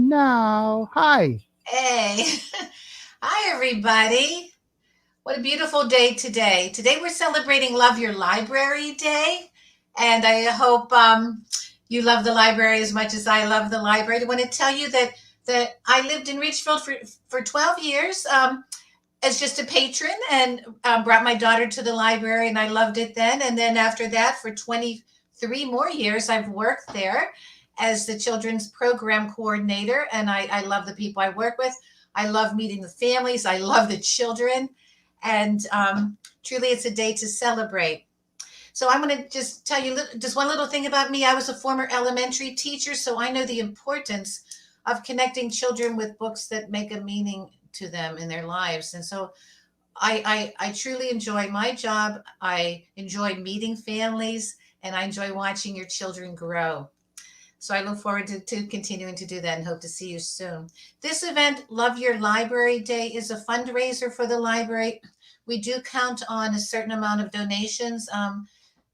now. Hi. Hey, hi everybody. What a beautiful day today. Today we're celebrating Love Your Library Day, and I hope you love the library as much as I love the library. I want to tell you that I lived in Ridgefield for 12 years as just a patron and brought my daughter to the library, and I loved it then. And then after that, for 23 more years, I've worked there as the children's program coordinator, and I love the people I work with. I love meeting the families. I love the children, and truly, it's a day to celebrate. So I'm going to just tell you just one little thing about me. I was a former elementary teacher, so I know the importance of connecting children with books that make a meaning to them in their lives. And so I truly enjoy my job. I enjoy meeting families, and I enjoy watching your children grow. So I look forward to continuing to do that and hope to see you soon. This event, Love Your Library Day, is a fundraiser for the library. We do count on a certain amount of donations.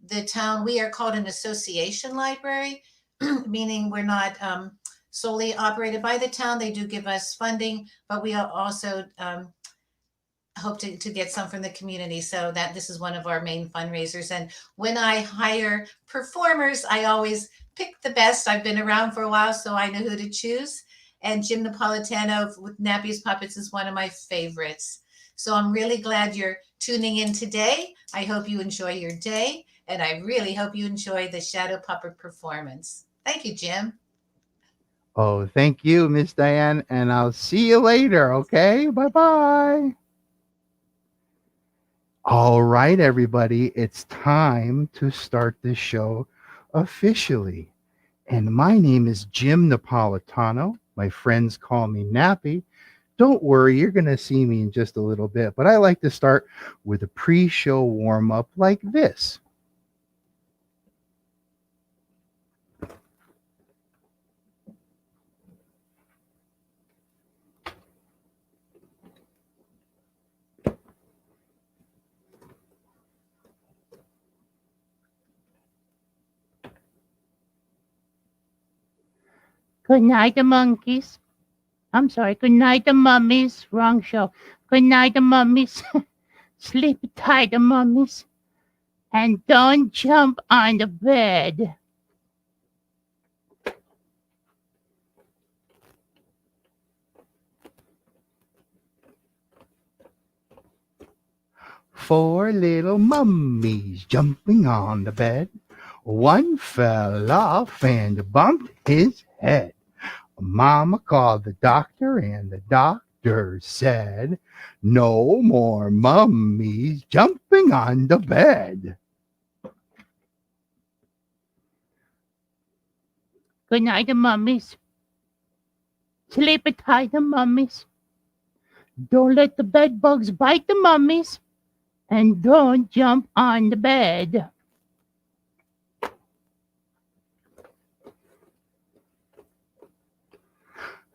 The town, we are called an association library, meaning we're not solely operated by the town. They do give us funding, but we also hope to get some from the community, so that this is one of our main fundraisers. And when I hire performers, I always pick the best. I've been around for a while, so I know who to choose. And Jim Napolitano with Nappy's Puppets is one of my favorites. So I'm really glad you're tuning in today. I hope you enjoy your day, and I really hope you enjoy the Shadow Puppet performance. Thank you, Jim. Oh, thank you, Miss Diane, and I'll see you later, okay? Bye bye. All right, everybody, it's time to start this show officially. And my name is Jim Napolitano. My friends call me Nappy. Don't worry, you're going to see me in just a little bit, but I like to start with a pre show warm up like this. Good night, the monkeys. I'm sorry. Good night, the mummies. Wrong show. Good night, the mummies. Sleep tight, the mummies. And don't jump on the bed. Four little mummies jumping on the bed. One fell off and bumped his head. Mama called the doctor, and the doctor said, "No more mummies jumping on the bed." Good night, the mummies. Sleep tight, the mummies. Don't let the bed bugs bite the mummies. And don't jump on the bed.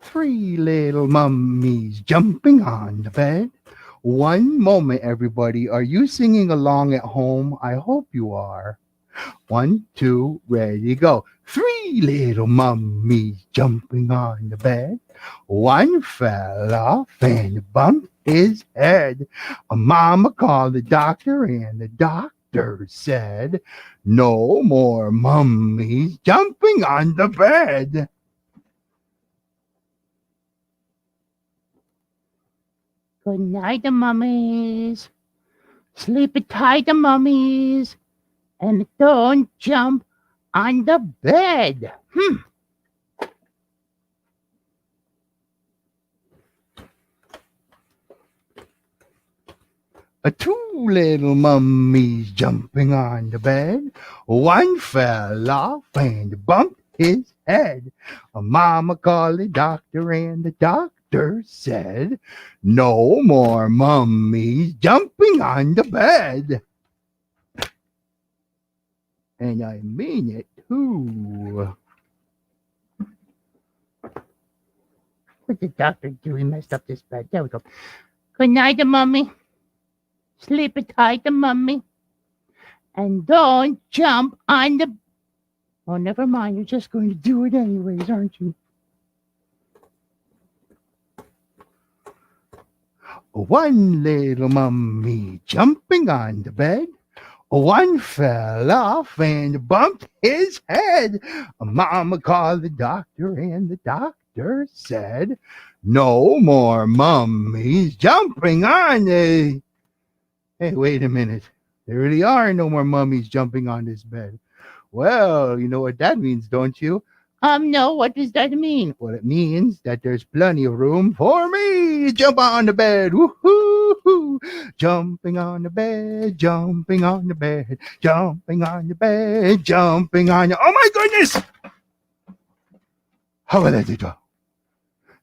Three little mummies jumping on the bed. One moment, everybody. Are you singing along at home? I hope you are. One, two, ready, go. Three little mummies jumping on the bed. One fell off and bumped his head. A mama called the doctor, and the doctor said, "No more mummies jumping on the bed." Good night, the mummies. Sleep tight, the mummies. And don't jump on the bed. Two little mummies jumping on the bed. One fell off and bumped his head. A mama called the doctor, and the doctor said, "No more mummies jumping on the bed." And I mean it too. What did the doctor do? He messed up this bed. There we go. Good night, the mummy. Sleep tight, the mummy. And don't jump on the... Oh, never mind. You're just going to do it anyways, aren't you? One little mummy jumping on the bed. One fell off and bumped his head. Mama called the doctor, and the doctor said, "No more mummies jumping on the." Hey, wait a minute. There really are no more mummies jumping on this bed. Well, you know what that means, don't you? No, what does that mean? Well, it means that there's plenty of room for me to jump on the bed. Woo-hoo-hoo. Jumping on the bed, jumping on the bed, jumping on the bed, jumping on the. Oh my goodness! How will I do?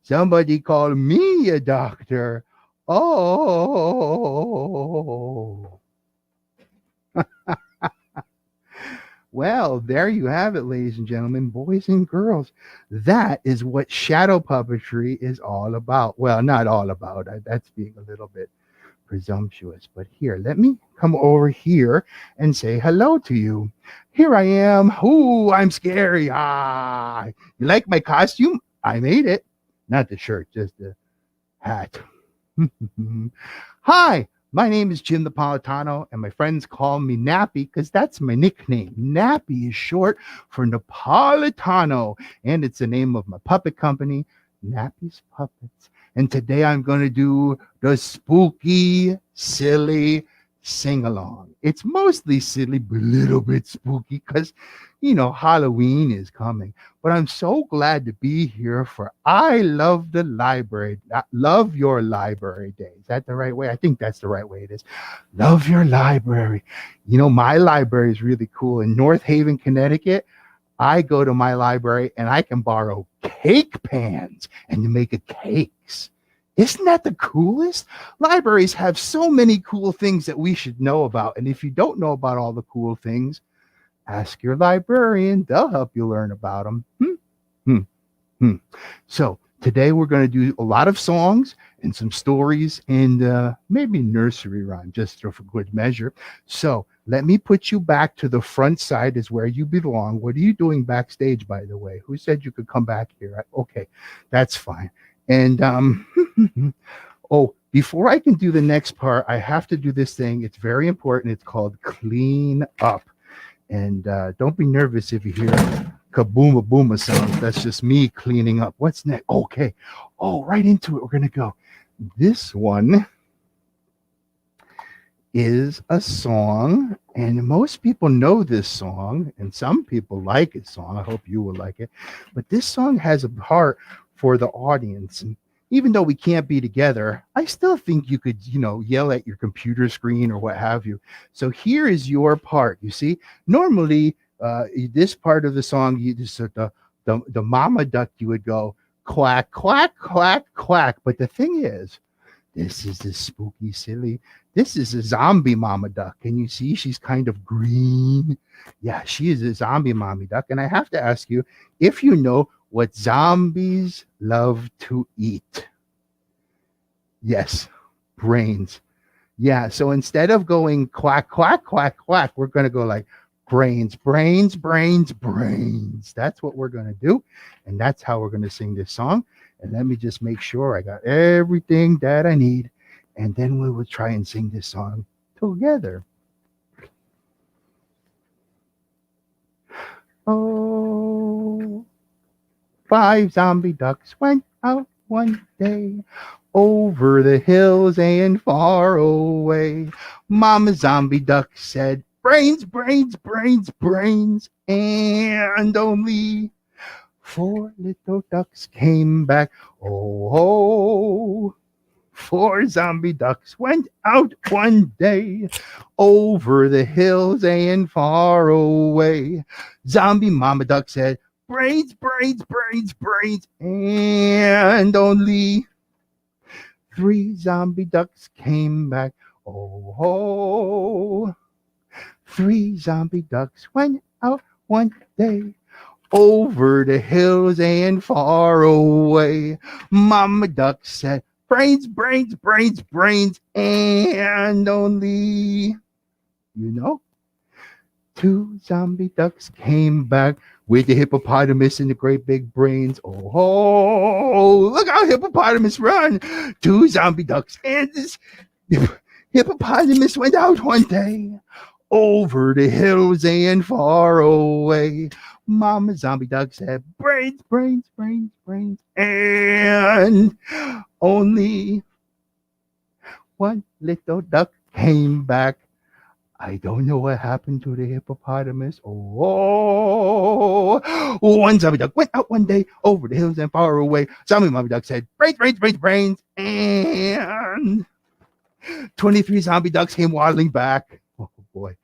Somebody call me a doctor. Oh. Well, there you have it, ladies and gentlemen, boys and girls. That is what shadow puppetry is all about. Well, not all about. That's being a little bit presumptuous. But here, let me come over here and say hello to you. Here I am. Ooh, I'm scary. Ah, you like my costume? I made it. Not the shirt, just the hat. Hi, my name is Jim Napolitano, and my friends call me Nappy because that's my nickname. Nappy is short for Napolitano, and it's the name of my puppet company, Nappy's Puppets. And today I'm going to do the spooky, silly sing-along. It's mostly silly, but a little bit spooky because, Halloween is coming. But I'm so glad to be here for I Love the Library. Love Your Library Day. Is that the right way? I think that's the right way it is. Love your library. My library is really cool. In North Haven, Connecticut, I go to my library and I can borrow cake pans and make cakes. Isn't that the coolest? Libraries have so many cool things that we should know about. And if you don't know about all the cool things, ask your librarian. They'll help you learn about them. So today we're going to do a lot of songs and some stories and maybe nursery rhyme, just for good measure. So let me put you back to the front side is where you belong. What are you doing backstage, by the way? Who said you could come back here? Okay, that's fine. And before I can do the next part, I have to do this thing. It's very important. It's called clean up. And don't be nervous if you hear kabooma booma sounds. That's just me cleaning up. What's next? Okay. Oh, right into it. We're going to go. This one is a song, and most people know this song, and some people like this song. I hope you will like it. But this song has a heart for the audience. And even though we can't be together, I still think you could, yell at your computer screen or what have you. So here is your part. You see, normally this part of the song, you just the mama duck, you would go quack, quack, quack, quack. But the thing is, this is the spooky, silly. This is a zombie mama duck. Can you see she's kind of green? Yeah, she is a zombie mommy duck. And I have to ask you if you know what zombies love to eat. Yes, brains. Yeah, so instead of going quack, quack, quack, quack, we're going to go like brains, brains, brains, brains. That's what we're going to do. And that's how we're going to sing this song. And let me just make sure I got everything that I need. And then we will try and sing this song together. Oh, 5 zombie ducks went out one day over the hills and far away. Mama zombie duck said, brains, brains, brains, brains. And only 4 little ducks came back. Oh, 4 zombie ducks went out one day over the hills and far away. Zombie mama duck said, brains, brains, brains, brains. And only 3 zombie ducks came back. Oh, 3 zombie ducks went out one day over the hills and far away. Mama duck said, brains, brains, brains, brains. And only, 2 zombie ducks came back. with the hippopotamus and the great big brains. Oh, look how hippopotamus run. Two zombie ducks and this hippopotamus went out one day over the hills and far away. Mama zombie duck said, brains, brains, brains, brains. And only one little duck came back. I don't know what happened to the hippopotamus. Oh, one zombie duck went out one day over the hills and far away. Zombie mommy duck said, brains, brains, brains, brains. And 23 zombie ducks came waddling back. Oh, boy.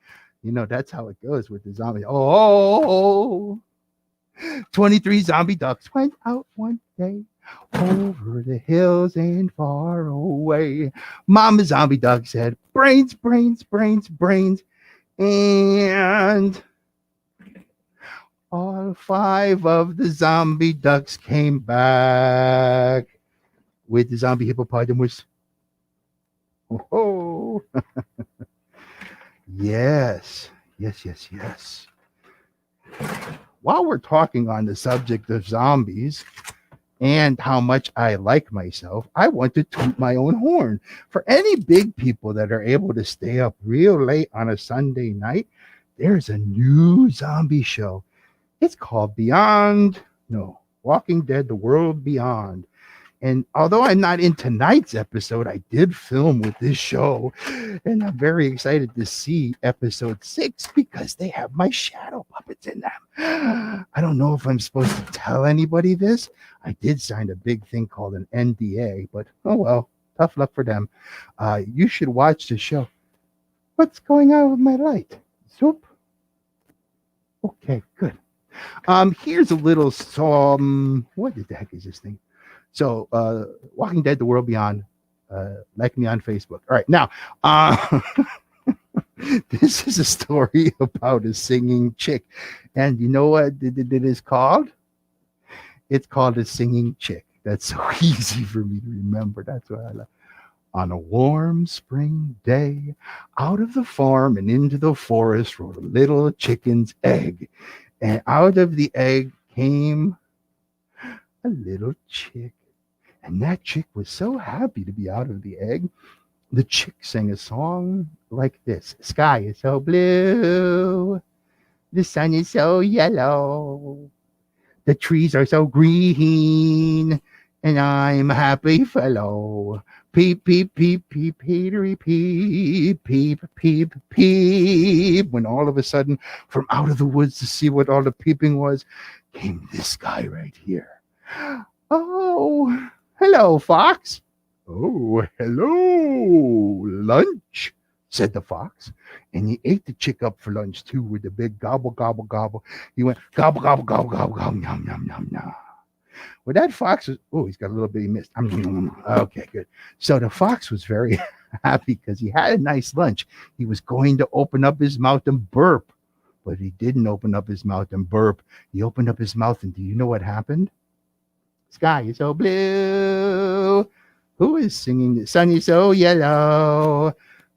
You know, that's how it goes with the zombie. Oh, 23 zombie ducks went out one day over the hills and far away. Mama zombie duck said, brains, brains, brains, brains. And all 5 of the zombie ducks came back with the zombie hippopotamus. Oh, yes, yes, yes, yes. While we're talking on the subject of zombies and how much I like myself, I want to toot my own horn. For any big people that are able to stay up real late on a Sunday night, there's a new zombie show. It's called Walking Dead, The World Beyond. And although I'm not in tonight's episode, I did film with this show. And I'm very excited to see episode 6 because they have my shadow puppets in them. I don't know if I'm supposed to tell anybody this. I did sign a big thing called an NDA, but oh well, tough luck for them. You should watch the show. What's going on with my light? Soup? Okay, good. Here's a little song. What the heck is this thing? So, Walking Dead, The World Beyond. Like me on Facebook. All right, now, this is a story about a singing chick. And you know what it is called? It's called A Singing Chick. That's so easy for me to remember. That's what I love. On a warm spring day, out of the farm and into the forest rode a little chicken's egg. And out of the egg came a little chick. And that chick was so happy to be out of the egg. The chick sang a song like this. Sky is so blue. The sun is so yellow. The trees are so green. And I'm a happy fellow. Peep, peep, peep, peep, peetery, peep, peep, peep, peep. When all of a sudden, from out of the woods to see what all the peeping was, came this guy right here. Oh, hello, fox. Oh, hello, lunch, said the fox. And he ate the chick up for lunch, too, with a big gobble, gobble, gobble. He went gobble, gobble, gobble, gobble, gobble, yum, yum, yum, yum. Well, that fox was, oh, he's got a little bitty mist. Okay, good. So the fox was very happy because he had a nice lunch. He was going to open up his mouth and burp, but he didn't open up his mouth and burp. He opened up his mouth, and do you know what happened? Sky is so blue. Who is singing? The sun is so yellow.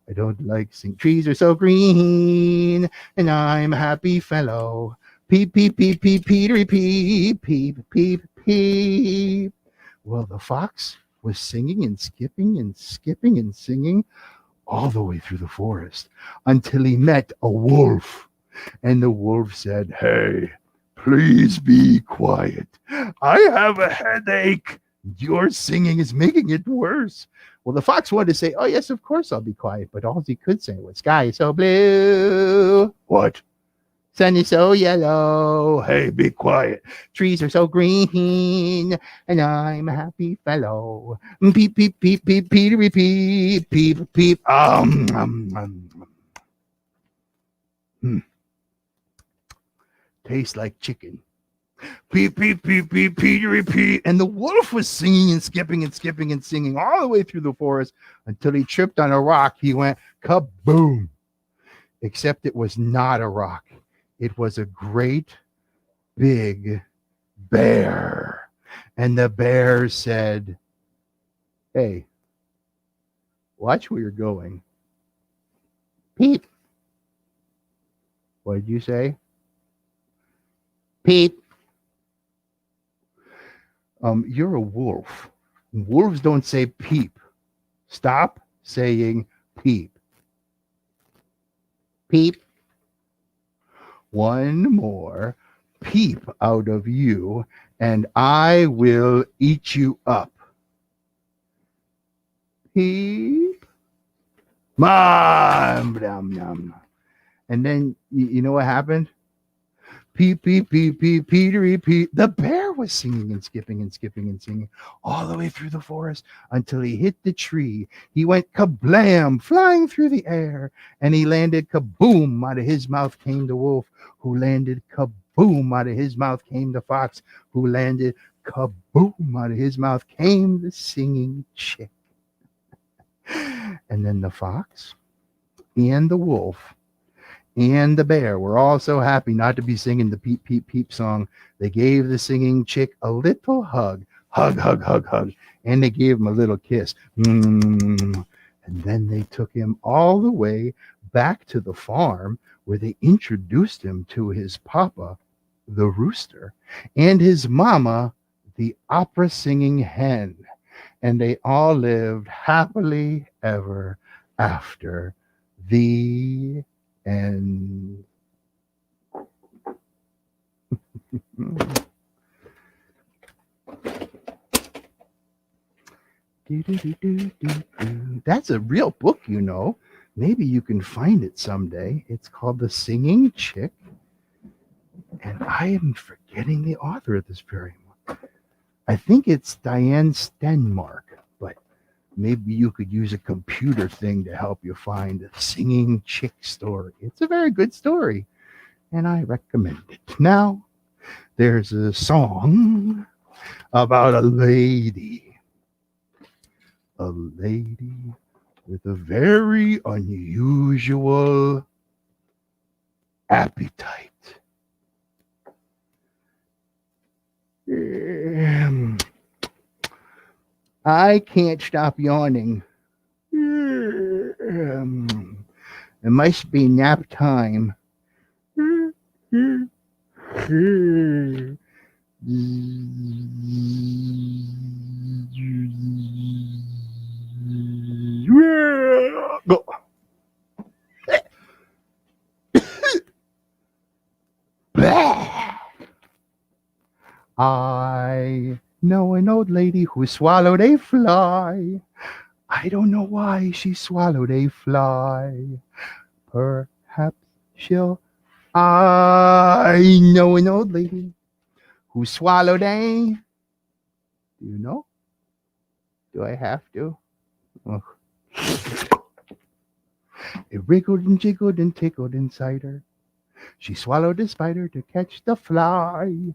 I don't like sing. Trees are so green, and I'm a happy fellow. Peep, peep, peep, peep, peetery, peep, peep, peep, peep. Well, the fox was singing and skipping and skipping and singing all the way through the forest until he met a wolf. And the wolf said, "Hey, please be quiet. I have a headache. Your singing is making it worse." Well, the fox wanted to say, "Oh, yes, of course I'll be quiet." But all he could say was, "Sky is so blue." What? Sun is so yellow. Hey, be quiet. Trees are so green, and I'm a happy fellow. Peep, peep, peep, peep, peep, peep, peep, peep. Tastes like chicken. Peep, peep, peep, peep, peep, peep. And the wolf was singing and skipping and skipping and singing all the way through the forest until he tripped on a rock. He went kaboom. Except it was not a rock. It was a great big bear. And the bear said, "Hey, watch where you're going." Peep. What did you say? Pete. You're a wolf. Wolves don't say peep. Stop saying peep. Peep. One more peep out of you, and I will eat you up. Peep. Mom. Nom, nom. And then, you know what happened? Peep, peep, peep, peep, Petery, peep. The bear was singing and skipping and skipping and singing all the way through the forest until he hit the tree. He went kablam, flying through the air, and he landed kaboom. Out of his mouth came the wolf, who landed kaboom. Out of his mouth came the fox, who landed kaboom. Out of his mouth came the singing chick. And then the fox and the wolf and the bear were all so happy not to be singing the peep, peep, peep song. They gave the singing chick a little hug, hug, hug, hug, hug, and they gave him a little kiss. And then they took him all the way back to the farm where they introduced him to his papa, the rooster, and his mama, the opera singing hen. And they all lived happily ever after. The and that's a real book, you know. Maybe you can find it someday. It's called The Singing Chick, and I am forgetting the author of this very much. I think it's Diane Stenmark, but maybe you could use a computer thing to help you find the Singing Chick story. It's a very good story, and I recommend it. Now, there's a song about a lady with a very unusual appetite. I can't stop yawning. It must be nap time. Go. I know an old lady who swallowed a fly. I don't know why she swallowed a fly. Perhaps she'll. I know an old lady who swallowed a. Do you know? Do I have to? Oh. It wriggled and jiggled and tickled inside her. She swallowed a spider to catch the fly.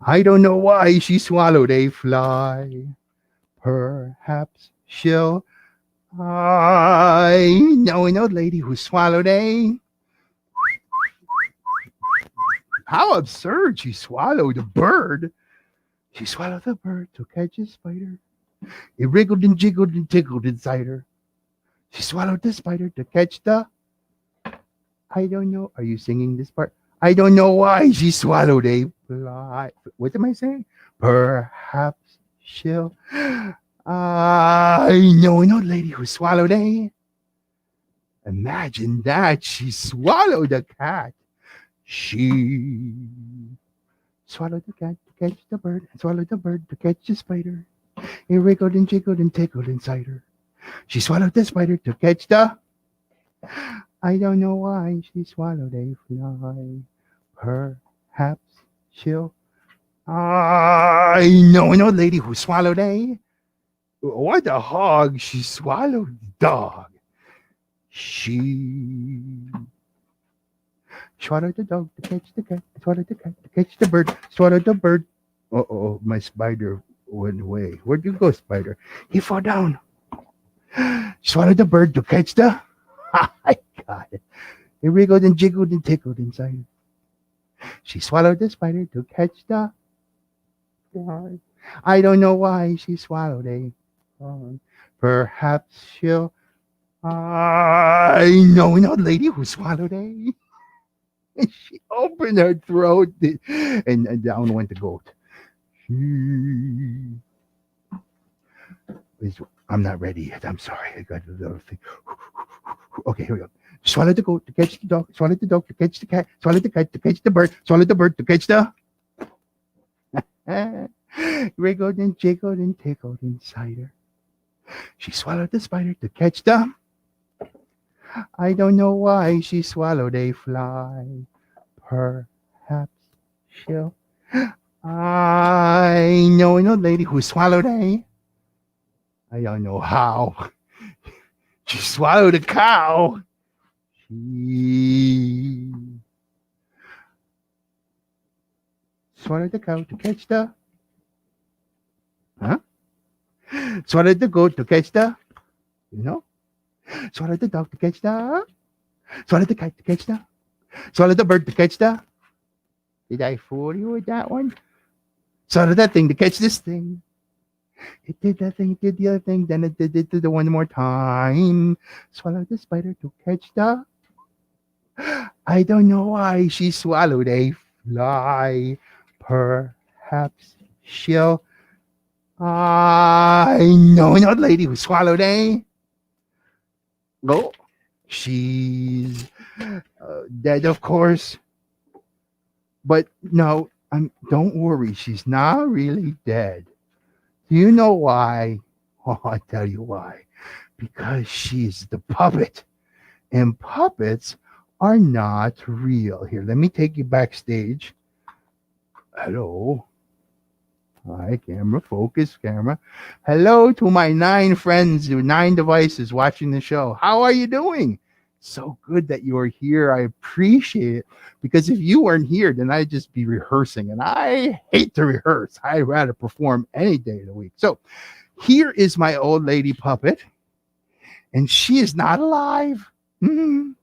I don't know why she swallowed a fly. Perhaps she'll. I know an old lady who swallowed a. How absurd! She swallowed a bird. She swallowed the bird to catch a spider. It wriggled and jiggled and tickled inside her. She swallowed the spider to catch the. I don't know. Are you singing this part? I don't know why she swallowed a fly. What am I saying? Perhaps she'll. I know an old lady who swallowed a. Imagine that. She swallowed a cat. She swallowed the cat to catch the bird, and swallowed the bird to catch the spider. It wriggled and jiggled and tickled inside her. She swallowed the spider to catch the. I don't know why she swallowed a fly. Perhaps she'll. I know an old lady who swallowed a. What a hog! She swallowed the dog. She swallowed the dog to catch the cat. Swallowed the cat to catch the bird. Swallowed the bird. Oh, my spider went away. Where'd you go, spider? He fell down. Swallowed the bird to catch the. I got it. It wriggled and jiggled and tickled inside her. She swallowed the spider to catch the. I don't know why she swallowed a. Perhaps she'll. I know an old lady who swallowed a. She opened her throat, and down went the goat. She I'm not ready yet. I'm sorry. I got a little thing. Okay, here we go. Swallow the goat to catch the dog. Swallow the dog to catch the cat. Swallow the cat to catch the bird. Swallow the bird to catch the. Wriggled and jiggled and tickled inside her. She swallowed the spider to catch the. I don't know why she swallowed a fly. Perhaps she'll. I know an old lady who swallowed a. I don't know how. She swallowed a cow. She swallowed the cow to catch the. Huh? Swallowed the goat to catch the. You know? Swallowed the dog to catch the. Swallowed the cat to catch the. Swallowed the bird to catch the. Did I fool you with that one? Swallowed that thing to catch this thing. It did that thing, it did the other thing, then it did the one more time. Swallowed the spider to catch the. I don't know why she swallowed a fly. Perhaps she'll. I know an old lady who swallowed a. Go. She's dead, of course. But no, don't worry. She's not really dead. Do you know why? Oh, I'll tell you why. Because she's the puppet. And puppets are not real. Here, let me take you backstage. Hello. Hi, camera. Focus, camera. Hello to my 9 friends with 9 devices watching the show. How are you doing? So good that you are here. I appreciate it. Because if you weren't here, then I'd just be rehearsing. And I hate to rehearse. I'd rather perform any day of the week. So here is my old lady puppet. And she is not alive.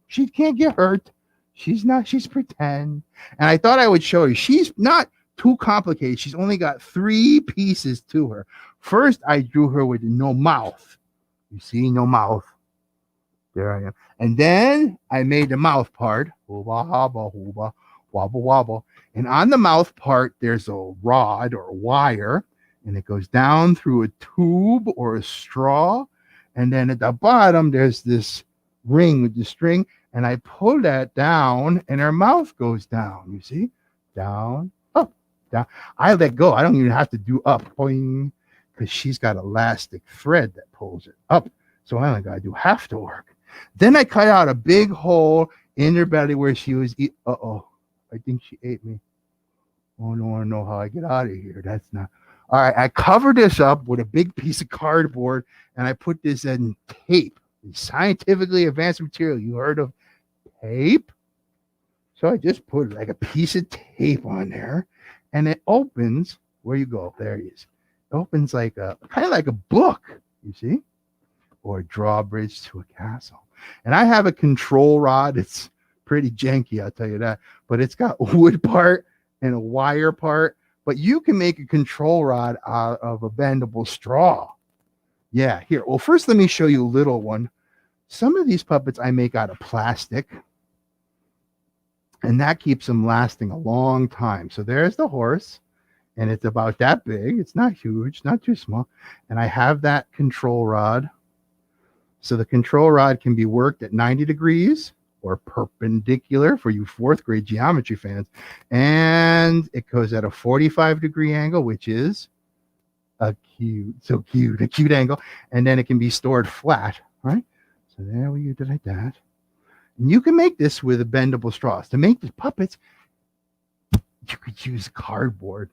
She can't get hurt. She's not. She's pretend. And I thought I would show you. She's not too complicated. She's only got 3 pieces to her. First, I drew her with no mouth. You see, no mouth. There I am. And then I made the mouth part. Hooba, hobba, hooba, wobble, wobble. And on the mouth part, there's a rod or a wire, and it goes down through a tube or a straw. And then at the bottom, there's this ring with the string, and I pull that down, and her mouth goes down. You see? Down, up, down. I let go. I don't even have to do up, boing, because she's got elastic thread that pulls it up. So I only got to do half the work. Then I cut out a big hole in her belly where she was eating. Uh-oh. I think she ate me. Oh, no, I don't know how I get out of here. That's not. All right. I covered this up with a big piece of cardboard, and I put this in tape. Scientifically advanced material. You heard of tape? So I just put like a piece of tape on there, and it opens. Where you go? There it is. It opens like kind of like a book, you see? Or a drawbridge to a castle. And I have a control rod. It's pretty janky, I'll tell you that. But it's got a wood part and a wire part. But you can make a control rod out of a bendable straw. Yeah, here. Well, first let me show you a little one. Some of these puppets I make out of plastic. And that keeps them lasting a long time. So there's the horse. And it's about that big. It's not huge, not too small. And I have that control rod. So the control rod can be worked at 90 degrees or perpendicular for you 4th grade geometry fans. And it goes at a 45-degree angle, which is a cute angle. And then it can be stored flat, right? So there we do like that. And you can make this with a bendable straws. To make the puppets, you could use cardboard.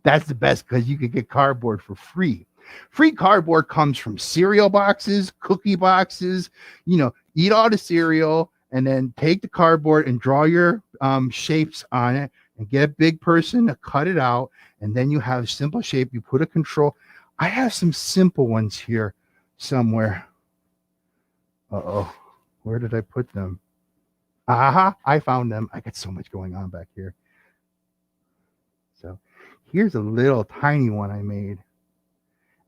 That's the best because you could get cardboard for free. Free cardboard comes from cereal boxes, cookie boxes. Eat all the cereal and then take the cardboard and draw your shapes on it and get a big person to cut it out. And then you have a simple shape. You put a control. I have some simple ones here somewhere. Uh-oh. Where did I put them? Aha, I found them. I got so much going on back here. So here's a little tiny one I made.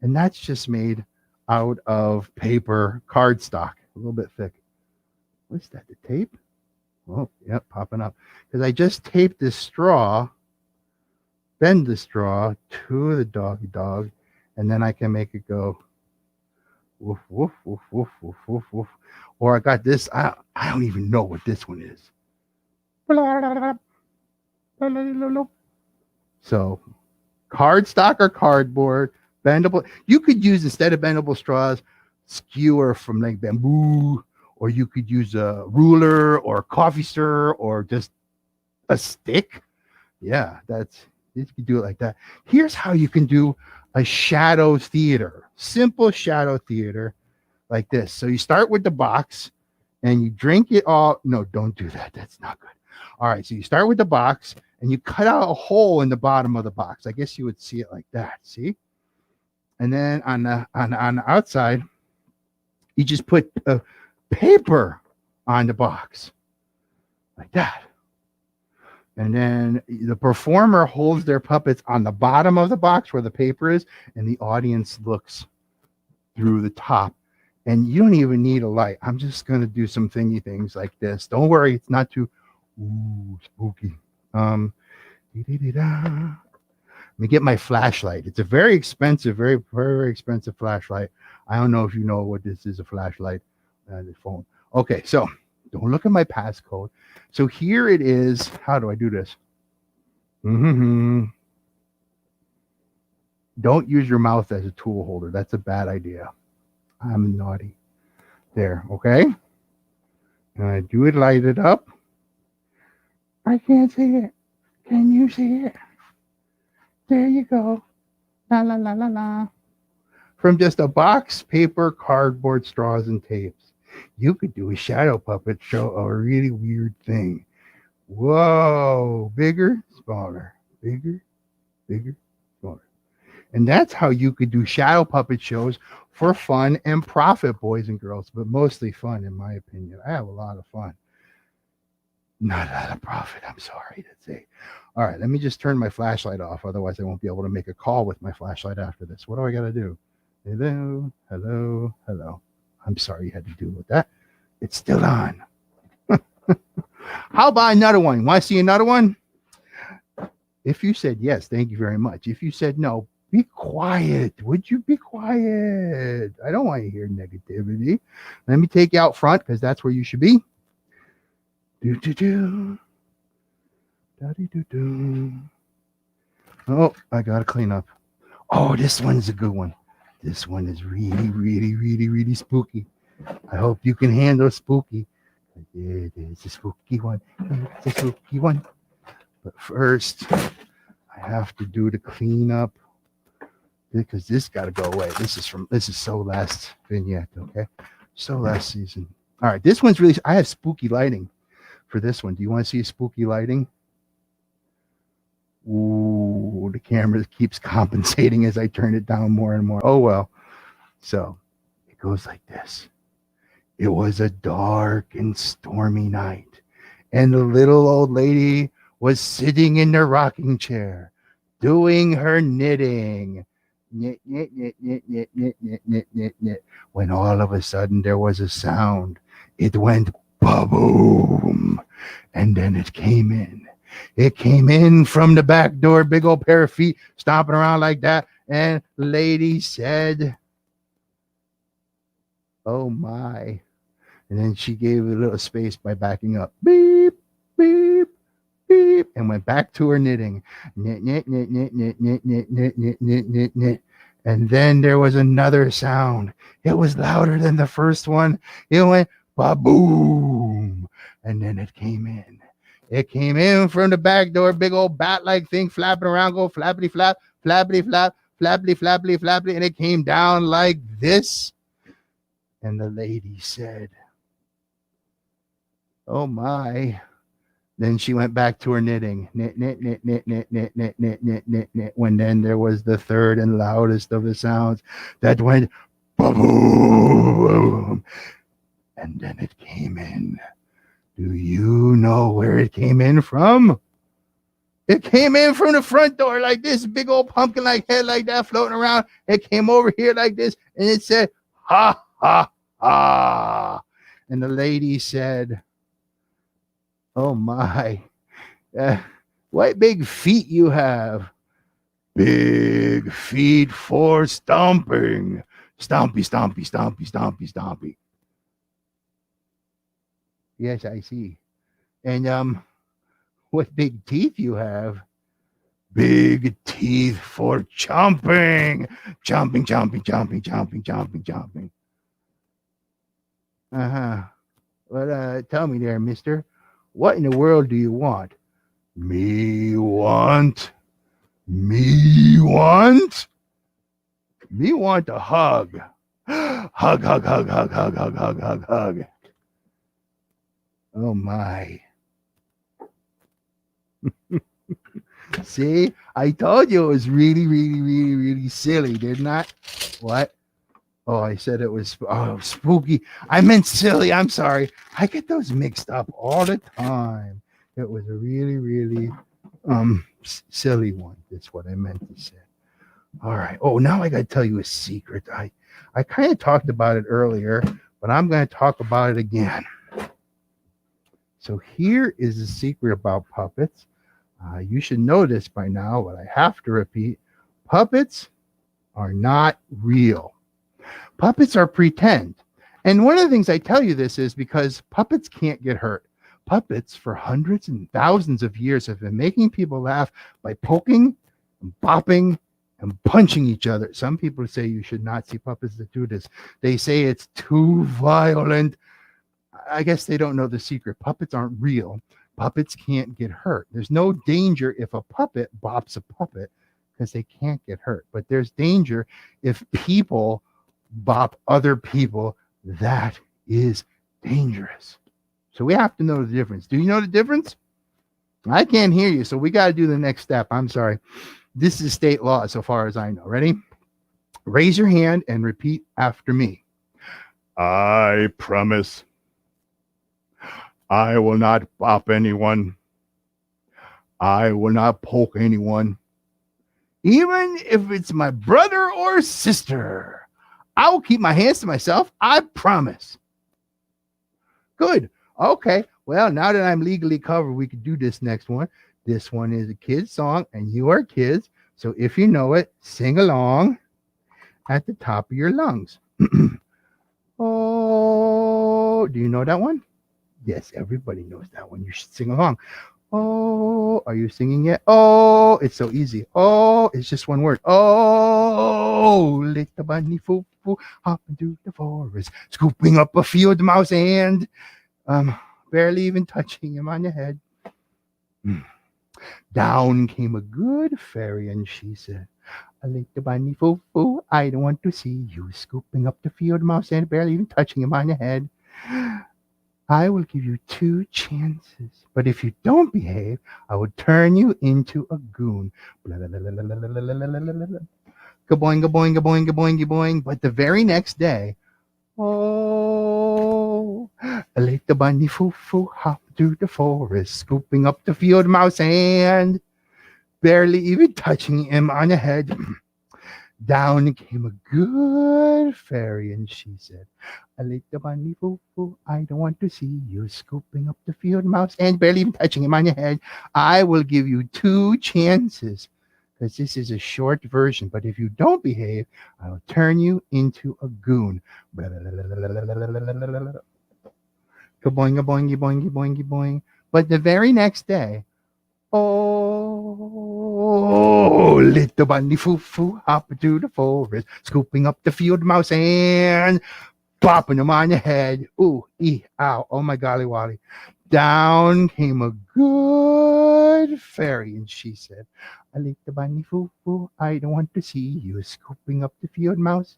And that's just made out of paper cardstock, a little bit thick. What's that, the tape? Oh, yep, popping up. Because I just taped this straw, bend the straw to the doggy dog, and then I can make it go woof, woof, woof, woof, woof, woof, woof. Or I got this. I don't even know what this one is. So, cardstock or cardboard, bendable. You could use, instead of bendable straws, skewer from like bamboo, or you could use a ruler or a coffee stirrer or just a stick. Yeah, you can do it like that. Here's how you can do a shadow theater, simple shadow theater like this. So you start with the box and you drink it all. No, don't do that. That's not good. All right, so you start with the box and you cut out a hole in the bottom of the box. I guess you would see it like that. See? And then on the outside, you just put a paper on the box like that. And then the performer holds their puppets on the bottom of the box where the paper is, and the audience looks through the top. And you don't even need a light. I'm just going to do some thingy things like this. Don't worry, it's not too spooky. Let me get my flashlight. It's a very expensive, very, very, very expensive flashlight. I don't know if you know what this is, a flashlight on the phone. Okay, so don't look at my passcode. So here it is. How do I do this? Don't use your mouth as a tool holder. That's a bad idea. I'm naughty. There, okay? And I do it, light it up. I can't see it. Can you see it? There you go. La la la la la. From just a box, paper, cardboard, straws, and tapes, you could do a shadow puppet show, a really weird thing. Whoa, bigger, smaller, bigger, bigger, smaller. And that's how you could do shadow puppet shows for fun and profit, boys and girls, but mostly fun, in my opinion. I have a lot of fun. Not a lot of profit, I'm sorry to say. All right, let me just turn my flashlight off. Otherwise, I won't be able to make a call with my flashlight after this. What do I got to do? Hello, hello, hello. I'm sorry you had to deal with that. It's still on. How about another one? Want to see another one? If you said yes, thank you very much. If you said no, be quiet. Would you be quiet? I don't want to hear negativity. Let me take you out front because that's where you should be. Do-do-do. Da-dee-do-do. Oh, I got to clean up. Oh, this one's a good one. This one is really, really, really, really spooky. I hope you can handle spooky. It is a spooky one. It's a spooky one. But first, I have to do the cleanup because this got to go away. This is so last vignette, okay? So last season. All right, this one's really, I have spooky lighting for this one. Do you want to see spooky lighting? Ooh, the camera keeps compensating as I turn it down more and more. Oh, well. So it goes like this. It was a dark and stormy night, and the little old lady was sitting in the rocking chair doing her knitting. Knit, knit, knit, knit, knit, knit, knit, knit, knit, knit. When all of a sudden there was a sound. It went ba-boom, and then it came in. It came in from the back door, big old pair of feet stomping around like that. And the lady said, "Oh my." And then she gave a little space by backing up. Beep, beep, beep, and went back to her knitting. Knit, knit, knit, knit, knit, knit, knit, knit, knit, knit, knit, knit. And then there was another sound. It was louder than the first one. It went ba-boom. And then it came in. It came in from the back door, big old bat-like thing flapping around, go flappity flap, flappity flap, flappity flappity flappity, and it came down like this. And the lady said, "Oh my." Then she went back to her knitting. Knit, knit, knit, knit, knit, knit, knit, knit, knit, knit, knit. When then there was the third and loudest of the sounds that went boom. And then it came in. Do you know where it came in from? It came in from the front door like this, big old pumpkin like head like that floating around. It came over here like this, and it said, "Ha, ha, ha." And the lady said, Oh my. Uh, what big feet you have. Big feet for stomping. Stompy, stompy, stompy, stompy, stompy. Yes, I see. And what big teeth you have. Big teeth for chomping. Chomping, chomping, chomping, chomping, chomping, chomping. Uh-huh. Well, tell me there, mister. What in the world do you want? Me want? Me want? Me want a hug. Hug, hug, hug, hug, hug, hug, hug, hug, hug. Oh my. See, I told you it was really, really, really, really silly, didn't I? What? Oh, I said it was spooky. I meant silly. I'm sorry. I get those mixed up all the time. It was a really, really silly one. That's what I meant to say. All right. Oh, now I got to tell you a secret. I kind of talked about it earlier, but I'm going to talk about it again. So here is a secret about puppets. You should know this by now, but I have to repeat. Puppets are not real. Puppets are pretend. And one of the things I tell you this is because puppets can't get hurt. Puppets for hundreds and thousands of years have been making people laugh by poking and bopping and punching each other. Some people say you should not see puppets that do this. They say it's too violent. I guess they don't know the secret. Puppets aren't real. Puppets can't get hurt. There's no danger if a puppet bops a puppet because they can't get hurt. But there's danger if people bop other people. That is dangerous. So we have to know the difference. Do you know the difference? I can't hear you, so we got to do the next step. I'm sorry. This is state law so far as I know. Ready? Raise your hand and repeat after me. I promise I will not bop anyone. I will not poke anyone. Even if it's my brother or sister. I will keep my hands to myself. I promise. Good. Okay. Well, now that I'm legally covered, we can do this next one. This one is a kid's song, and you are kids. So if you know it, sing along at the top of your lungs. Oh, do you know that one? Yes, everybody knows that one. You should sing along. Oh, are you singing it? Oh, it's so easy. Oh, it's just one word. Oh, little bunny foo foo, hopping through the forest, scooping up a field mouse and barely even touching him on the head. Down came a good fairy and she said, a little bunny foo foo, I don't want to see you scooping up the field mouse and barely even touching him on the head. I will give you 2 chances, but if you don't behave, I will turn you into a goon. Gaboing, gaboing, gaboing, gaboing, gaboing. But the very next day, oh, a little bunny foo foo hopped through the forest, scooping up the field mouse and barely even touching him on the head. Down came a good fairy and she said, a little bunny foo foo, I don't want to see you scooping up the field mouse and barely even touching him on your head. I will give you 2 chances because this is a short version, but if you don't behave, I will turn you into a goon. Kaboing, kaboing, boing, boing, boing. But the very next day, oh, little bunny foo foo, hopping through the forest, scooping up the field mouse and bopping him on the head. Ooh, ow, oh my golly wally. Down came a good fairy and she said, a little bunny foo foo, I don't want to see you scooping up the field mouse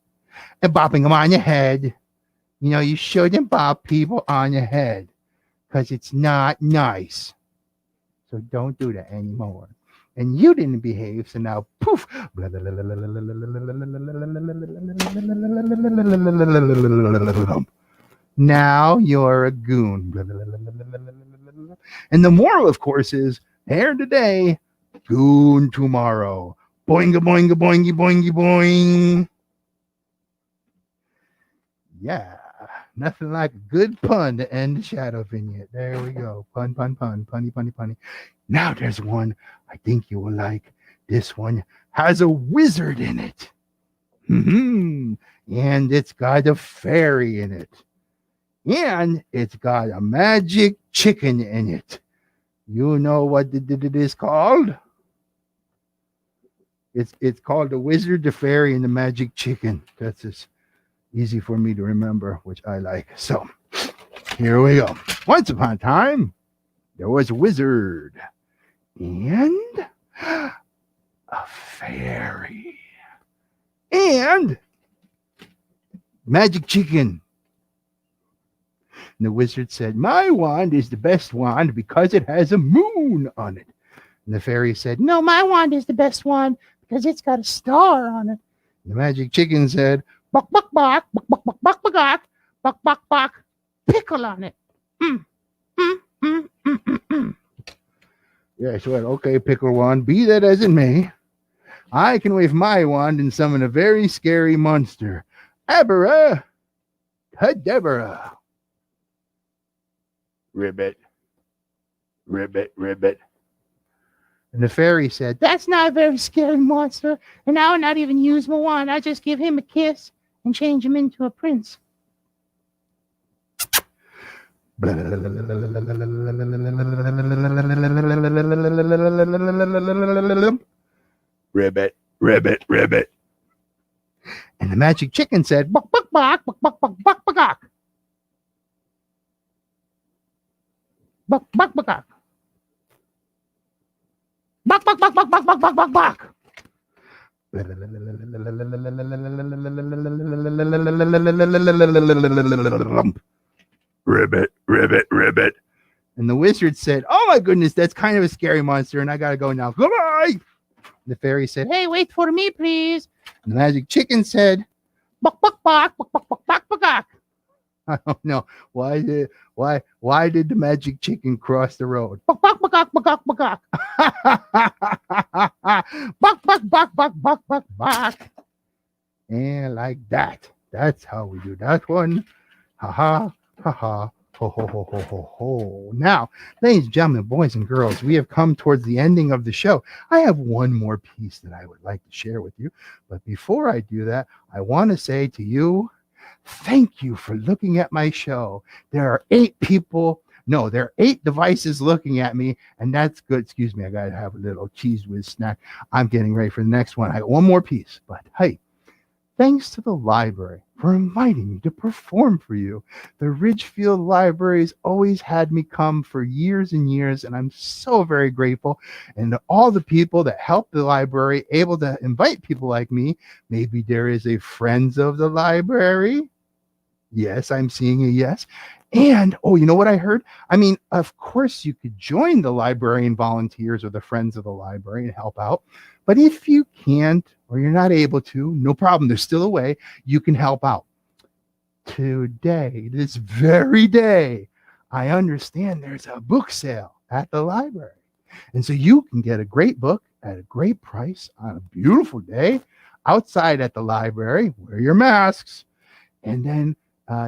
and bopping him on your head. You know, you shouldn't bop people on your head because it's not nice. So don't do that anymore. And you didn't behave, so now poof. Now you're a goon. And the moral, of course, is hair today, goon tomorrow. Boinga boinga boingy boingy boing. Yeah. Nothing like a good pun to end the shadow vignette. There we go. Pun, pun, pun, punny, punny, punny. Now there's one I think you will like. This one has a wizard in it. And it's got a fairy in it. And it's got a magic chicken in it. You know what it is called? It's called the Wizard, the Fairy, and the Magic Chicken. That's just easy for me to remember, which I like. So here we go. Once upon a time, there was a wizard and a fairy and magic chicken. And the wizard said, "My wand is the best wand because it has a moon on it." And the fairy said, "No, my wand is the best wand because it's got a star on it." And the magic chicken said, "Buck, buck, buck, buck, buck, buck, buck, buck, buck, buck, buck, buck, pickle on it." Yeah, so okay, pickle wand, be that as it may, I can wave my wand and summon a very scary monster. Abra, Kadabra. Ribbit, ribbit, ribbit. And the fairy said, "That's not a very scary monster, and I will not even use my wand. I just give him a kiss and change him into a prince." Ribbit, ribbit, ribbit. And the magic chicken said, "Buck, buck, buck, buck, buck, buck, buck, buck, buck. Buck, buck, buck, buck. Buck, buck, buck, buck, buck, buck, buck, buck, buck." Ribbit, ribbit, ribbit. And the wizard said, "Oh my goodness, that's kind of a scary monster, and I gotta go now. Goodbye." The fairy said, "Hey, wait for me, please." And the magic chicken said, "Buck, buck, buck, buck, buck, buck, buck, buck, buck." I don't know why did the magic chicken cross the road? Buck, buck, buck, buck, buck, buck, buck. Buck, buck, buck, buck, buck, buck, buck. And like that. That's how we do that one. Ha ha, ha ha. Ho, ho, ho, ho, ho, ho. Now, ladies and gentlemen, boys and girls, we have come towards the ending of the show. I have one more piece that I would like to share with you. But before I do that, I want to say to you, thank you for looking at my show. There are 8 people. No, there are 8 devices looking at me, and that's good. Excuse me, I got to have a little cheese whiz snack. I'm getting ready for the next one. I got one more piece, but hey, thanks to the library for inviting me to perform for you. The Ridgefield Library has always had me come for years and years, and I'm so very grateful. And to all the people that help the library, able to invite people like me. Maybe there is a Friends of the Library. Yes, I'm seeing a yes. And, oh, you know what I heard? I mean, of course, you could join the librarian volunteers or the Friends of the Library and help out. But if you can't or you're not able to, no problem. There's still a way you can help out. Today, this very day, I understand there's a book sale at the library. And so you can get a great book at a great price on a beautiful day outside at the library. Wear your masks. And then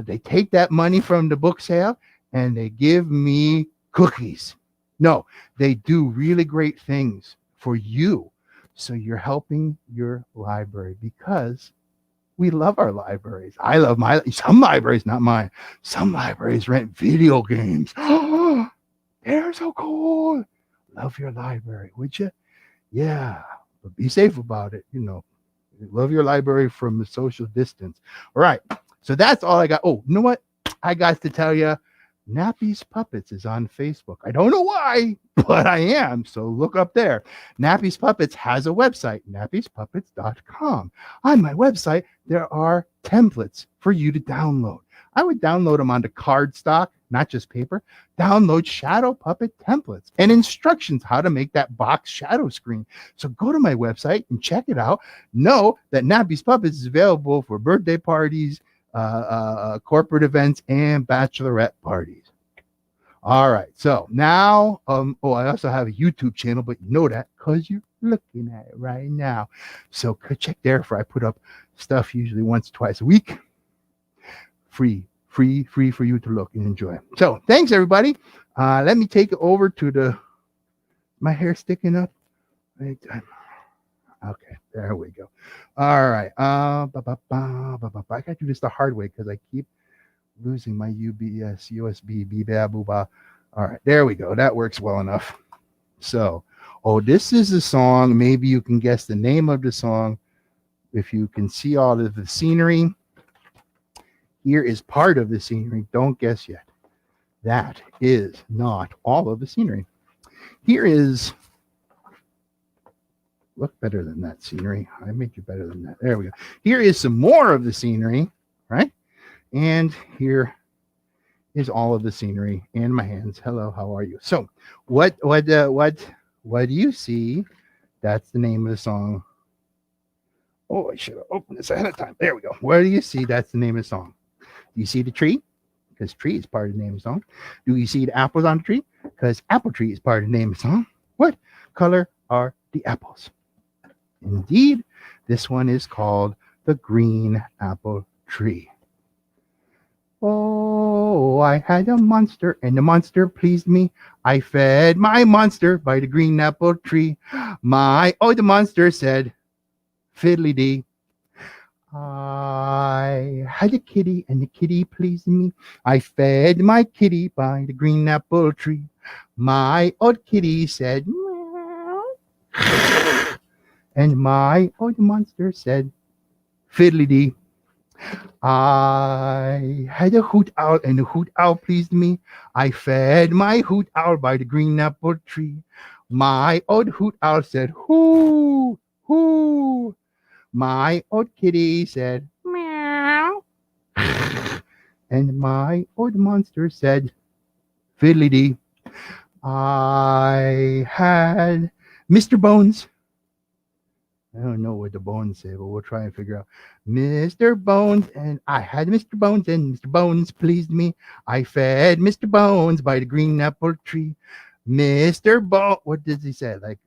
they take that money from the book sale and they give me cookies. No, they do really great things for you. So you're helping your library because we love our libraries. I love some libraries, not mine. Some libraries rent video games. Oh, they're so cool. Love your library, would you? Yeah, but be safe about it. You know, love your library from a social distance. All right. So that's all I got. Oh, you know what? I got to tell you, Nappy's Puppets is on Facebook. I don't know why, but I am. So look up there. Nappy's Puppets has a website, nappyspuppets.com. On my website, there are templates for you to download. I would download them onto cardstock, not just paper. Download shadow puppet templates and instructions how to make that box shadow screen. So go to my website and check it out. Know that Nappy's Puppets is available for birthday parties, corporate events, and bachelorette parties. All right, so now I also have a YouTube channel, but you know that because you're looking at it right now. So check there for I put up stuff usually once, twice a week. Free free for you to look and enjoy. So thanks everybody. Let me take it over to the my hair sticking up. Right. Okay, there we go. All right. I got to do this the hard way because I keep losing my UBS USB. Booba. All right, there we go. That works well enough. So, this is a song. Maybe you can guess the name of the song if you can see all of the scenery. Here is part of the scenery. Don't guess yet. That is not all of the scenery. Here is. Look better than that scenery. I made you better than that. There we go. Here is some more of the scenery, right? And here is all of the scenery in my hands. Hello, how are you? So, what do you see? That's the name of the song. Oh, I should have opened this ahead of time. There we go. What do you see? That's the name of the song. Do you see the tree? Because tree is part of the name of the song. Do you see the apples on the tree? Because apple tree is part of the name of the song. What color are the apples? Indeed, this one is called the green apple tree. Oh, I had a monster, and the monster pleased me. I fed my monster by the green apple tree. The monster said, fiddly-dee. I had a kitty, and the kitty pleased me. I fed my kitty by the green apple tree. My old kitty said, meow. And the monster said, fiddly-dee. I had a hoot owl, and the hoot owl pleased me. I fed my hoot owl by the green apple tree. My old hoot owl said, hoo, hoo. My old kitty said, meow. And my old monster said, fiddly-dee. I had Mr. Bones. I don't know what the bones say, but we'll try and figure out. Mr. Bones, and I had Mr. Bones, and Mr. Bones pleased me. I fed Mr. Bones by the green apple tree. Mr. Bones, what does he say? Like,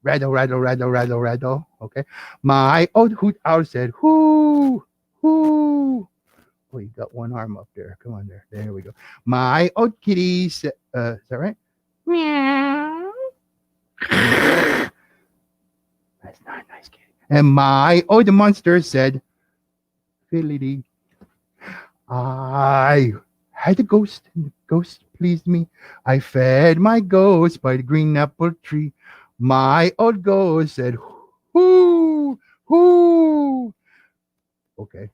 rattle, rattle, rattle, rattle, rattle. Okay. My old hoot owl said, hoo, hoo. Oh, you got one arm up there. Come on there. There we go. My old kitty said, is that right? Meow. That's not a nice kitty. And my old monster said, fiddly-dee. I had a ghost, and the ghost pleased me. I fed my ghost by the green apple tree. My old ghost said, hoo, hoo. Okay.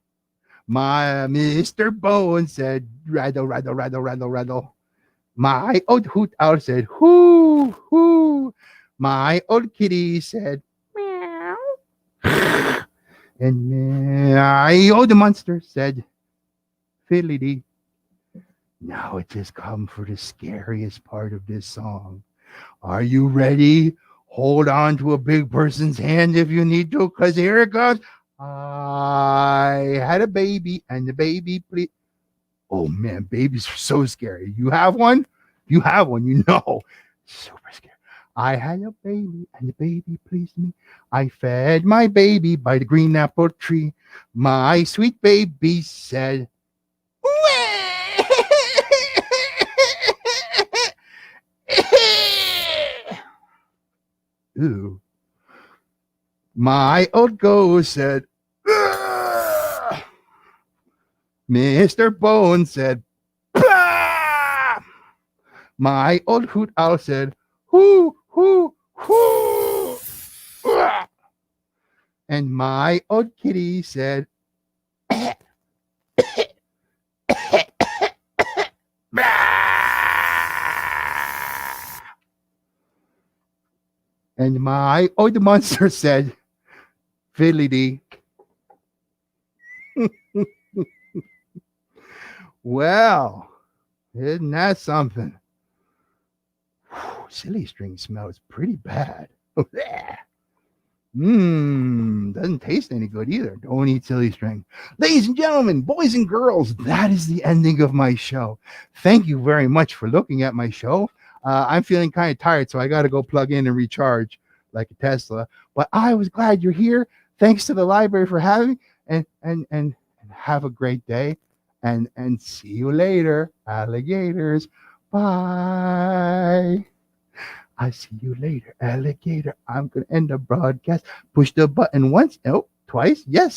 My Mr. Bones said, rattle, rattle, rattle, rattle, rattle. My old hoot owl said, hoo, hoo. My old kitty said, meow. And my old monster said, fiddly-dee. Now it has come for the scariest part of this song. Are you ready? Hold on to a big person's hand if you need to, because here it goes. I had a baby, and the baby please. Oh man, babies are so scary. You have one? You have one, you know. Super scary. I had a baby, and the baby pleased me. I fed my baby by the green apple tree. My sweet baby said, ooh. My old ghost said, ugh. Mr. Bones said, blah. My old hoot owl said, hoo, hoo, hoo. Ugh. And my old kitty said, and my old monster said, fiddly-dee. Well, isn't that something? Silly string smells pretty bad. Doesn't taste any good either. Don't eat silly string. Ladies and gentlemen, boys and girls, that is the ending of my show. Thank you very much for looking at my show. I'm feeling kind of tired, so I got to go plug in and recharge like a Tesla. But I was glad you're here. Thanks to the library for having me, and have a great day. And see you later, alligators. Bye. I see you later, alligator. I'm gonna end the broadcast. Push the button once, oh, twice. Yes.